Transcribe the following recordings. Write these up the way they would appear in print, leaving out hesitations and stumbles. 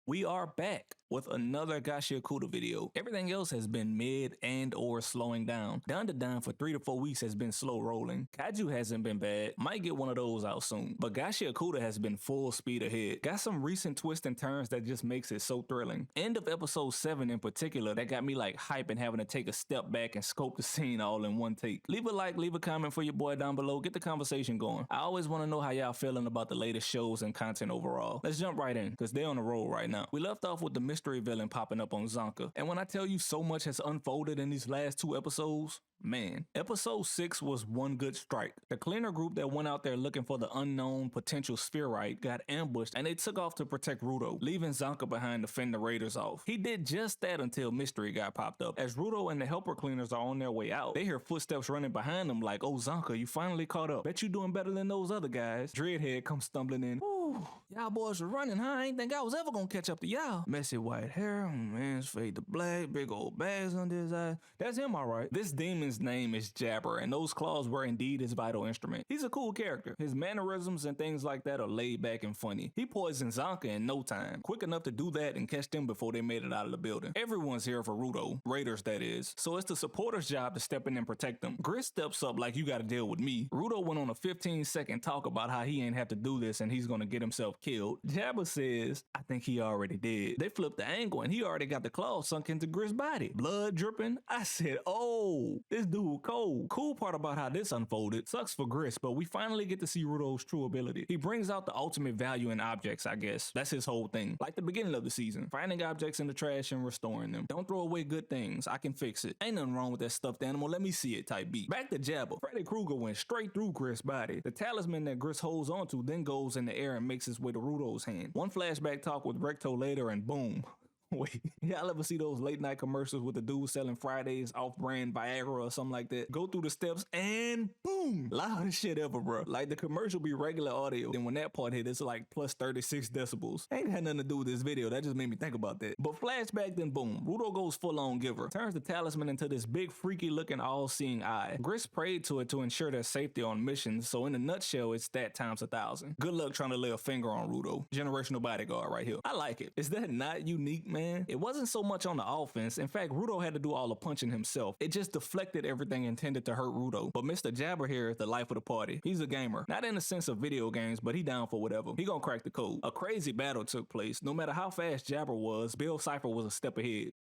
We are back with another Gachiakuta video. Everything else has been mid and or slowing down. Down to Dime for 3 to 4 weeks has been slow rolling. Kaiju hasn't been bad. Might get one of those out soon. But Gachiakuta has been full speed ahead. Got some recent twists and turns that just makes it so thrilling. End of episode 7 in particular that got me like hype and having to take a step back and scope the scene all in one take. Leave a like, leave a comment for your boy down below. Get the conversation going. I always want to know how y'all feeling about the latest shows and content overall. Let's jump right in because they're on the roll right now. We left off with the mystery villain popping up on Zonka. And when I tell you so much has unfolded in these last 2 episodes, man, episode 6 was one good strike. The cleaner group that went out there looking for the unknown potential spherite got ambushed and they took off to protect Rudo, leaving Zonka behind to fend the raiders off. He did just that until mystery got popped up. As Rudo and the helper cleaners are on their way out, they hear footsteps running behind them like, oh Zonka, you finally caught up. Bet you doing better than those other guys. Dreadhead comes stumbling in. Ooh, y'all boys are running, huh? I ain't think I was ever gonna catch up to y'all. Messy white hair, man's fade to black, big old bags under his eyes. That's him alright. This demon's name is Jabber, and those claws were indeed his vital instrument. He's a cool character. His mannerisms and things like that are laid back and funny. He poisoned Zonka in no time, quick enough to do that and catch them before they made it out of the building. Everyone's here for Rudo, raiders that is, so it's the supporter's job to step in and protect them. Grit steps up like you gotta deal with me. Rudo went on a 15-second talk about how he ain't have to do this and he's gonna get himself killed. Jabber says, I think he already did. They flipped the angle and he already got the claw sunk into Grit's body. Blood dripping. I said, oh, this dude cold. Cool part about how this unfolded, sucks for Grit, but we finally get to see Rudo's true ability. He brings out the ultimate value in objects, I guess. That's his whole thing. Like the beginning of the season, finding objects in the trash and restoring them. Don't throw away good things. I can fix it. Ain't nothing wrong with that stuffed animal. Let me see it type beat. Back to Jabber. Freddy Krueger went straight through Grit's body. The talisman that Grit holds onto then goes in the air and makes its way to Rudo's hand. One flashback talk with Recto later and boom. Wait, y'all ever see those late night commercials with the dude selling Fridays off-brand Viagra or something like that? Go through the steps and boom, loudest shit ever, bro. Like the commercial be regular audio, then when that part hit, it's like plus 36 decibels. Ain't had nothing to do with this video, that just made me think about that. But flashback, then boom, Rudo goes full-on giver, turns the talisman into this big freaky looking all-seeing eye. Gris prayed to it to ensure their safety on missions, so in a nutshell, it's that times 1,000. Good luck trying to lay a finger on Rudo. Generational bodyguard right here. I like it. Is that not unique, man? It wasn't so much on the offense. In fact, Rudo had to do all the punching himself. It just deflected everything intended to hurt Rudo. But Mr. Jabber here is the life of the party. He's a gamer. Not in the sense of video games, but he down for whatever. He gonna crack the code. A crazy battle took place. No matter how fast Jabber was, Bill Cipher was a step ahead.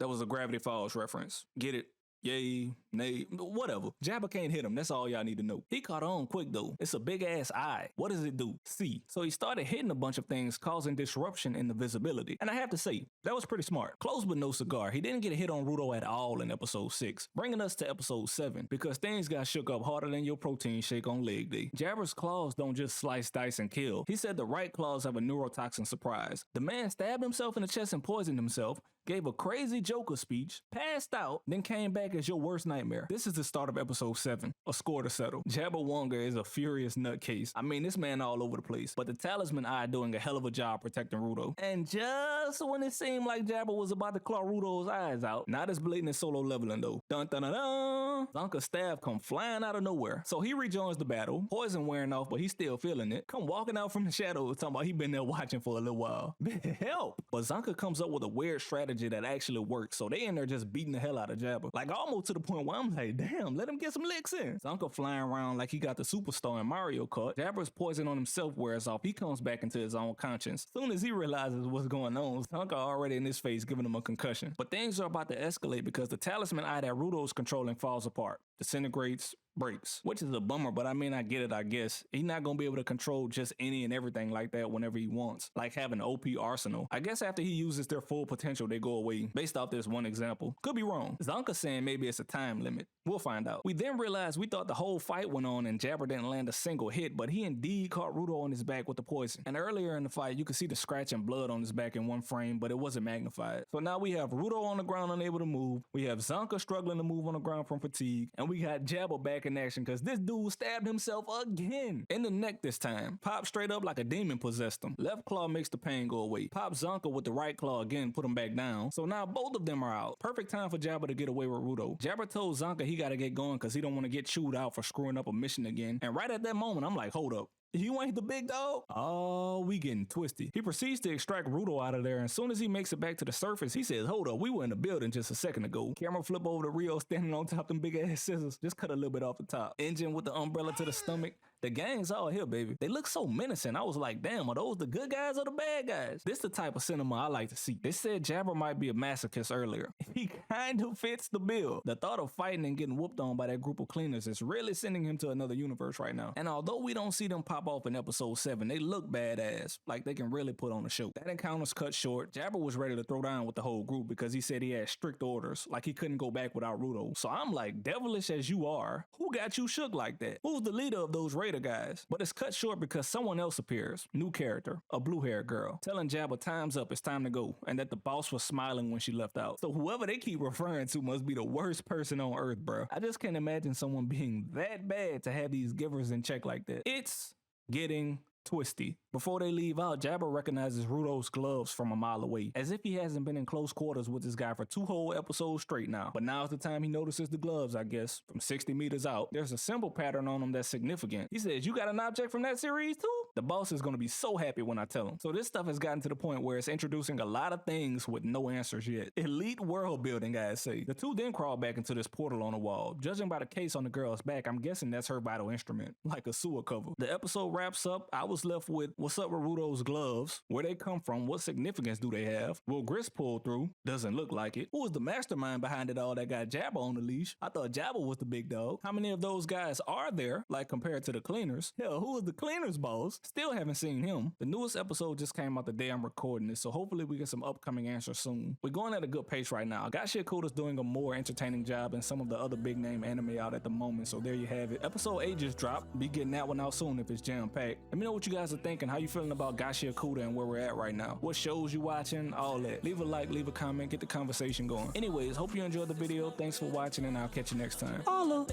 That was a Gravity Falls reference. Get it? Yay, nay, whatever. Jabber can't hit him. That's all y'all need to know. He caught on quick though. It's a big ass eye. What does it do? See. So he started hitting a bunch of things, causing disruption in the visibility. And I have to say, that was pretty smart. Close but no cigar. He didn't get a hit on Rudo at all in episode 6, bringing us to episode 7 because things got shook up harder than your protein shake on leg day. Jabber's claws don't just slice, dice, and kill. He said the right claws have a neurotoxin surprise. The man stabbed himself in the chest and poisoned himself, gave a crazy Joker speech, passed out, then came back as your worst nightmare. This is the start of episode 7, a score to settle. Jabber Wonger is a furious nutcase. I mean, this man all over the place, but the talisman eye doing a hell of a job protecting Rudo. And just when it seemed like Jabber was about to claw Rudo's eyes out, not as blatant as Solo Leveling though. Dun dun dun dun! Zonka's staff come flying out of nowhere. So he rejoins the battle, poison wearing off, but he's still feeling it. Come walking out from the shadows, talking about he been there watching for a little while. Help! But Zonka comes up with a weird strategy that actually works, so they in there just beating the hell out of Jabber. Like almost to the point where I'm like, damn, let him get some licks in. Zonka flying around like he got the superstar in Mario Kart. Jabber's poison on himself wears off. He comes back into his own conscience. Soon as he realizes what's going on, Zonka already in his face giving him a concussion. But things are about to escalate because the talisman eye that Rudo's controlling falls apart, disintegrates, breaks, which is a bummer, but I mean, I get it, I guess. He's not gonna be able to control just any and everything like that whenever he wants, like having an OP arsenal. I guess after he uses their full potential, they go away, based off this one example. Could be wrong. Zonka saying maybe it's a time limit. We'll find out. We then realized we thought the whole fight went on and Jabber didn't land a single hit, but he indeed caught Rudo on his back with the poison. And earlier in the fight, you could see the scratch and blood on his back in one frame, but it wasn't magnified. So now we have Rudo on the ground unable to move, we have Zonka struggling to move on the ground from fatigue, and we got Jabber back in action because this dude stabbed himself again. In the neck this time. Pop straight up like a demon possessed him. Left claw makes the pain go away. Pop Zonka with the right claw again, put him back down. So now both of them are out. Perfect time for Jabber to get away with Rudo. Jabber told Zonka he gotta get going because he don't want to get chewed out for screwing up a mission again. And right at that moment, I'm like, hold up. You ain't the big dog? Oh, we getting twisty. He proceeds to extract Rudo out of there, and as soon as he makes it back to the surface, he says, hold up, we were in the building just a second ago. Camera flip over to Rio standing on top of them big ass scissors. Just cut a little bit off the top. Engine with the umbrella to the stomach. The gang's all here, baby. They look so menacing. I was like, damn, are those the good guys or the bad guys? This the type of cinema I like to see. They said Jabber might be a masochist earlier. He kind of fits the bill. The thought of fighting and getting whooped on by that group of cleaners is really sending him to another universe right now. And although we don't see them pop off in episode 7, they look badass. Like they can really put on a show. That encounter's cut short. Jabber was ready to throw down with the whole group because he said he had strict orders. Like he couldn't go back without Rudo. So I'm like, devilish as you are, who got you shook like that? Who's the leader of those Raider guys? But it's cut short because someone else appears. New character, a blue-haired girl, telling Jabba time's up, it's time to go, and that the boss was smiling when she left out. So whoever they keep referring to must be the worst person on earth, bro. I just can't imagine someone being that bad to have these givers in check like that. It's getting twisty. Before they leave out, Jabba recognizes Rudo's gloves from a mile away, as if he hasn't been in close quarters with this guy for 2 whole episodes straight now. But now's the time he notices the gloves, I guess. From 60 meters out, there's a symbol pattern on them that's significant. He says, you got an object from that series too? The boss is going to be so happy when I tell him. So this stuff has gotten to the point where it's introducing a lot of things with no answers yet. Elite world building, guys say. The two then crawl back into this portal on the wall. Judging by the case on the girl's back, I'm guessing that's her vital instrument, like a sewer cover. The episode wraps up. I was left with, what's up with Rudo's gloves? Where they come from? What significance do they have? Will Grist pull through? Doesn't look like it. Who is the mastermind behind it all that got Jabba on the leash? I thought Jabba was the big dog. How many of those guys are there, like compared to the cleaners? Hell, who is the cleaners boss? Still haven't seen him. The newest episode just came out the day I'm recording this, so hopefully we get some upcoming answers soon. We're going at a good pace right now. Gachiakuta's doing a more entertaining job than some of the other big name anime out at the moment, so there you have it. Episode 8 just dropped. Be getting that one out soon if it's jam-packed. Let me know what you guys are thinking. How you feeling about Gachiakuta and where we're at right now? What shows you watching? All that. Leave a like, leave a comment, get the conversation going. Anyways, hope you enjoyed the video. Thanks for watching, and I'll catch you next time. Holla!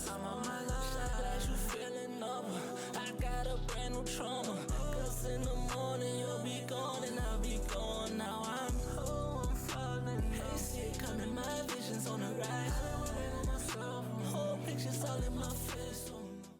I'm on my love side, you feel